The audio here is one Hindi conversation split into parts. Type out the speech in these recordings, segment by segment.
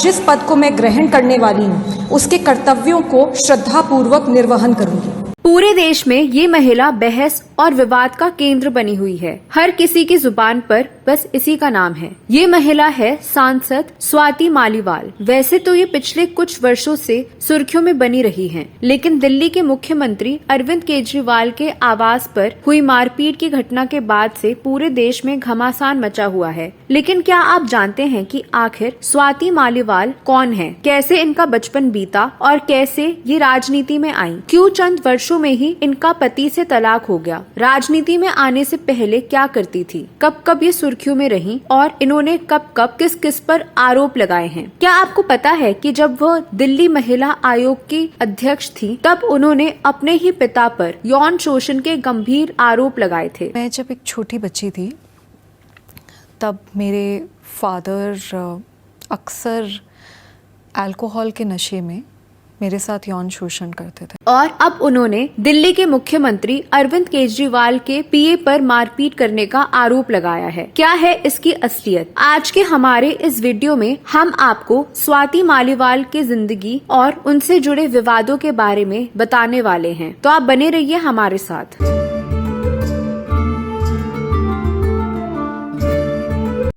जिस पद को मैं ग्रहण करने वाली हूँ उसके कर्तव्यों को श्रद्धापूर्वक निर्वहन करूंगी। पूरे देश में ये महिला बहस और विवाद का केंद्र बनी हुई है। हर किसी की जुबान पर बस इसी का नाम है। ये महिला है सांसद स्वाति मालीवाल। वैसे तो ये पिछले कुछ वर्षों से सुर्खियों में बनी रही हैं, लेकिन दिल्ली के मुख्यमंत्री अरविंद केजरीवाल के आवास पर हुई मारपीट की घटना के बाद से पूरे देश में घमासान मचा हुआ है। लेकिन क्या आप जानते हैं कि आखिर स्वाति मालीवाल कौन है, कैसे इनका बचपन बीता और कैसे ये राजनीति में आई? क्यों चंद वर्षों में ही इनका पति से तलाक हो गया? राजनीति में आने से पहले क्या करती थी? कब कब ये सुर्खियों में रही और इन्होंने कब कब किस किस पर आरोप लगाए हैं? क्या आपको पता है कि जब वह दिल्ली महिला आयोग की अध्यक्ष थी तब उन्होंने अपने ही पिता पर यौन शोषण के गंभीर आरोप लगाए थे? मैं जब एक छोटी बच्ची थी तब मेरे फादर अक्सर अल्कोहल के नशे में मेरे साथ यौन शोषण करते थे। और अब उन्होंने दिल्ली के मुख्यमंत्री अरविंद केजरीवाल के पीए पर मारपीट करने का आरोप लगाया है। क्या है इसकी असलियत? आज के हमारे इस वीडियो में हम आपको स्वाति मालीवाल की जिंदगी और उनसे जुड़े विवादों के बारे में बताने वाले हैं, तो आप बने रहिए हमारे साथ।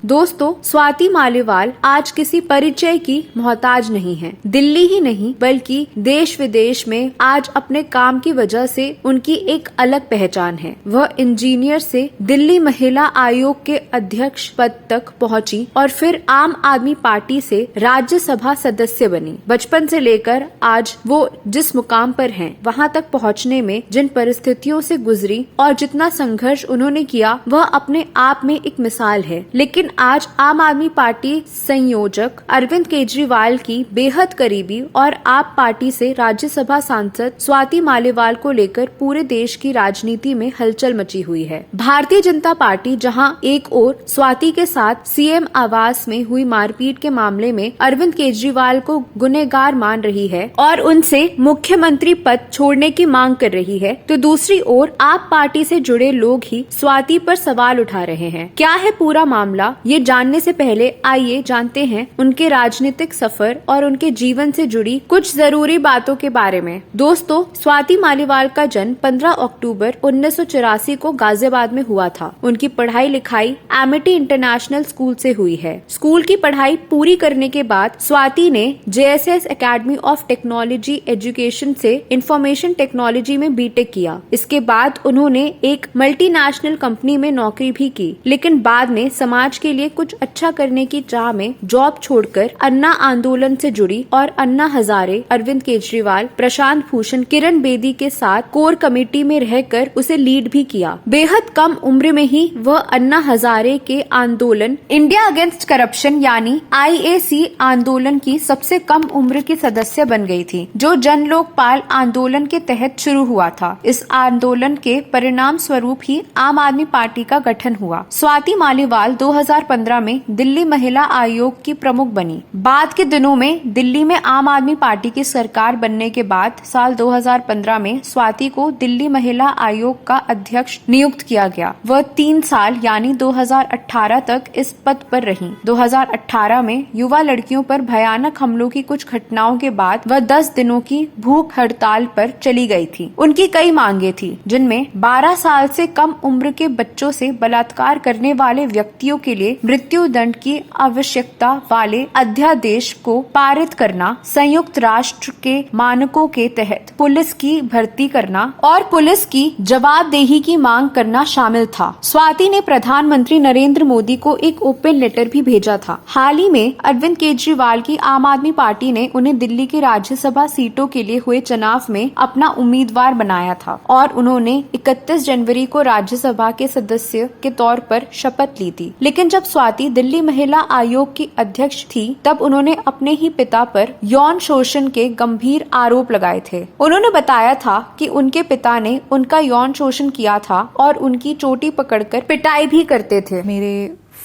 दोस्तों, स्वाति मालीवाल आज किसी परिचय की मोहताज नहीं है। दिल्ली ही नहीं बल्कि देश विदेश में आज अपने काम की वजह से उनकी एक अलग पहचान है। वह इंजीनियर से दिल्ली महिला आयोग के अध्यक्ष पद तक पहुंची और फिर आम आदमी पार्टी से राज्यसभा सदस्य बनी। बचपन से लेकर आज वो जिस मुकाम पर हैं, वहां तक पहुंचने में जिन परिस्थितियों से गुजरी और जितना संघर्ष उन्होंने किया वह अपने आप में एक मिसाल है। लेकिन आज आम आदमी पार्टी संयोजक अरविंद केजरीवाल की बेहद करीबी और आप पार्टी से राज्यसभा सांसद स्वाति मालीवाल को लेकर पूरे देश की राजनीति में हलचल मची हुई है। भारतीय जनता पार्टी जहां एक ओर स्वाति के साथ सीएम आवास में हुई मारपीट के मामले में अरविंद केजरीवाल को गुनहगार मान रही है और उनसे मुख्यमंत्री पद छोड़ने की मांग कर रही है, तो दूसरी ओर आप पार्टी से जुड़े लोग ही स्वाति पर सवाल उठा रहे हैं। क्या है पूरा मामला? ये जानने से पहले आइए जानते हैं उनके राजनीतिक सफर और उनके जीवन से जुड़ी कुछ जरूरी बातों के बारे में। दोस्तों, स्वाति मालीवाल का जन्म 15 अक्टूबर 1984 को गाजियाबाद में हुआ था। उनकी पढ़ाई लिखाई एमिटी इंटरनेशनल स्कूल से हुई है। स्कूल की पढ़ाई पूरी करने के बाद स्वाति ने JSS academy of technology education से इंफॉर्मेशन टेक्नोलॉजी में बीटेक किया। इसके बाद उन्होंने एक मल्टीनेशनल कंपनी में नौकरी भी की, लेकिन बाद में समाज के लिए कुछ अच्छा करने की चाह में जॉब छोड़कर अन्ना आंदोलन से जुड़ी और अन्ना हजारे, अरविंद केजरीवाल, प्रशांत भूषण, किरण बेदी के साथ कोर कमेटी में रहकर उसे लीड भी किया। बेहद कम उम्र में ही वह अन्ना हजारे के आंदोलन इंडिया अगेंस्ट करप्शन यानी IAC आंदोलन की सबसे कम उम्र की सदस्य बन गई थी, जो जन लोकपाल आंदोलन के तहत शुरू हुआ था। इस आंदोलन के परिणाम स्वरूप ही आम आदमी पार्टी का गठन हुआ। स्वाति मालीवाल 2015 में दिल्ली महिला आयोग की प्रमुख बनी। बाद के दिनों में दिल्ली में आम आदमी पार्टी की सरकार बनने के बाद साल 2015 में स्वाति को दिल्ली महिला आयोग का अध्यक्ष नियुक्त किया गया। वह 3 साल यानी 2018 तक इस पद पर रही। 2018 में युवा लड़कियों पर भयानक हमलों की कुछ घटनाओं के बाद वह 10 दिनों की भूख हड़ताल पर चली गई थी। उनकी कई मांगे थी, जिनमें 12 साल से कम उम्र के बच्चों से बलात्कार करने वाले व्यक्तियों के लिए मृत्यु दंड की आवश्यकता वाले अध्यादेश को पारित करना, संयुक्त राष्ट्र के मानकों के तहत पुलिस की भर्ती करना और पुलिस की जवाबदेही की मांग करना शामिल था। स्वाति ने प्रधानमंत्री नरेंद्र मोदी को एक ओपन लेटर भी भेजा था। हाल ही में अरविंद केजरीवाल की आम आदमी पार्टी ने उन्हें दिल्ली की राज्यसभा सीटों के लिए हुए चुनाव में अपना उम्मीदवार बनाया था और उन्होंने 31 जनवरी को राज्यसभा के सदस्य के तौर पर शपथ ली थी। लेकिन जब स्वाति दिल्ली महिला आयोग की अध्यक्ष थी तब उन्होंने अपने ही पिता पर यौन शोषण के गंभीर आरोप लगाए थे। उन्होंने बताया था कि उनके पिता ने उनका यौन शोषण किया था और उनकी चोटी पकड़कर पिटाई भी करते थे। मेरे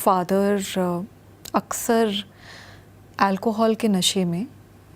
फादर अक्सर अल्कोहल के नशे में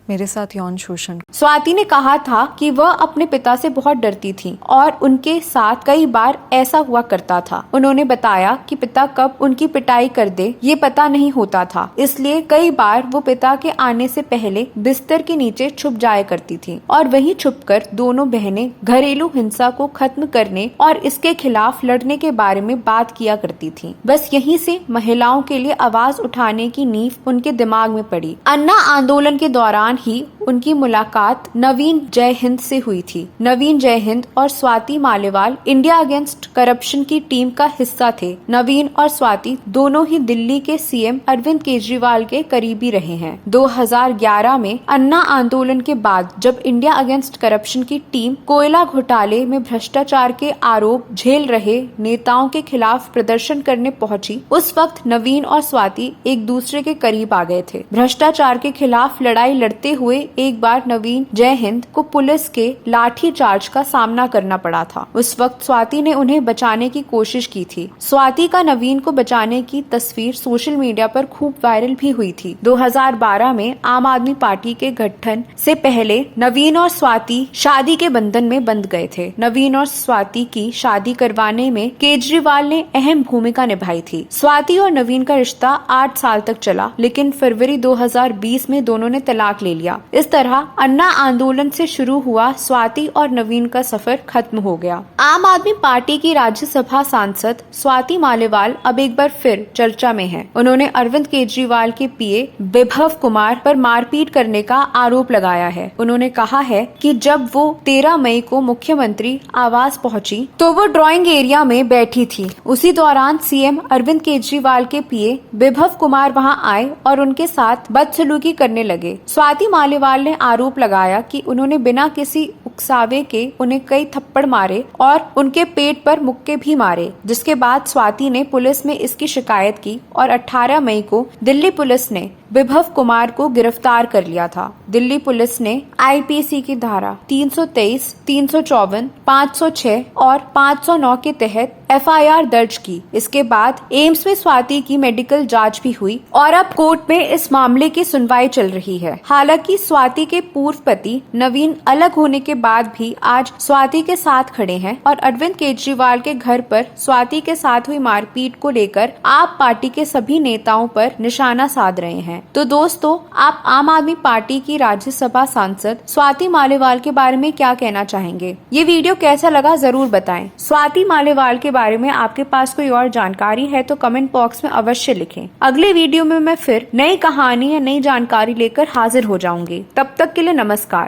मेरे साथ यौन शोषण। स्वाति ने कहा था कि वह अपने पिता से बहुत डरती थी और उनके साथ कई बार ऐसा हुआ करता था। उन्होंने बताया कि पिता कब उनकी पिटाई कर दे ये पता नहीं होता था, इसलिए कई बार वो पिता के आने से पहले बिस्तर के नीचे छुप जाया करती थी और वहीं छुपकर दोनों बहनें घरेलू हिंसा को खत्म करने और इसके खिलाफ लड़ने के बारे में बात किया करती थी। बस यहीं से महिलाओं के लिए आवाज उठाने की नींव उनके दिमाग में पड़ी। अन्ना आंदोलन के दौरान ही उनकी मुलाकात नवीन जय हिंद से हुई थी। नवीन जय हिंद और Swati Maliwal India against corruption की टीम का हिस्सा थे। नवीन और स्वाति दोनों ही दिल्ली के सीएम अरविंद केजरीवाल के करीबी रहे हैं। 2011 में अन्ना आंदोलन के बाद जब इंडिया अगेंस्ट करप्शन की टीम कोयला घोटाले में भ्रष्टाचार के आरोप झेल रहे नेताओं के खिलाफ प्रदर्शन करने पहुंची, उस वक्त नवीन और स्वाति एक दूसरे के करीब आ गए थे। भ्रष्टाचार के खिलाफ लड़ाई लड़ते हुए एक बार नवीन जय हिंद को पुलिस के लाठी चार्ज का सामना करना पड़ा था। उस वक्त स्वाति ने उन्हें बचाने की कोशिश की थी। स्वाति का नवीन को बचाने की तस्वीर सोशल मीडिया पर खूब वायरल भी हुई थी। 2012 में आम आदमी पार्टी के गठन से पहले नवीन और स्वाति शादी के बंधन में बंध गए थे। नवीन और स्वाति की शादी करवाने में केजरीवाल ने अहम भूमिका निभाई थी। स्वाति और नवीन का रिश्ता 8 साल तक चला, लेकिन फरवरी 2020 में दोनों ने तलाक ले लिया। इस तरह अन्ना आंदोलन से शुरू हुआ स्वाति और नवीन का सफर खत्म हो गया। आम आदमी पार्टी की राज्यसभा सांसद स्वाति मालीवाल अब एक बार फिर चर्चा में है। उन्होंने अरविंद केजरीवाल के पीए विभव कुमार पर मारपीट करने का आरोप लगाया है। उन्होंने कहा है कि जब वो 13 मई को मुख्यमंत्री आवास पहुंची तो वो ड्राइंग एरिया में बैठी थी। उसी दौरान सीएम अरविंद केजरीवाल के पीए विभव कुमार वहां आए और उनके साथ बदसलूकी करने लगे। स्वाति मालीवाल ने आरोप लगाया कि उन्होंने बिना किसी उकसावे के उन्हें कई थप्पड़ मारे और उनके पेट पर मुक्के भी मारे, जिसके बाद स्वाति ने पुलिस में इसकी शिकायत की और 18 मई को दिल्ली पुलिस ने विभव कुमार को गिरफ्तार कर लिया था। दिल्ली पुलिस ने आईपीसी की धारा 323, 354, 506 और 509 के तहत एफआईआर दर्ज की। इसके बाद एम्स में स्वाति की मेडिकल जांच भी हुई और अब कोर्ट में इस मामले की सुनवाई चल रही है। हालांकि स्वाति के पूर्व पति नवीन अलग होने के बाद भी आज स्वाति के साथ खड़े हैं और अरविंद केजरीवाल के घर पर स्वाति के साथ हुई मारपीट को लेकर आप पार्टी के सभी नेताओं पर निशाना साध रहे हैं। तो दोस्तों, आप आम आदमी पार्टी की राज्यसभा सांसद स्वाति मालीवाल के बारे में क्या कहना चाहेंगे? ये वीडियो कैसा लगा जरूर बताएं। स्वाति मालीवाल के बारे में आपके पास कोई और जानकारी है तो कमेंट बॉक्स में अवश्य लिखें। अगले वीडियो में मैं फिर नई कहानी या नई जानकारी लेकर हाजिर हो जाऊंगी। तब तक के लिए नमस्कार।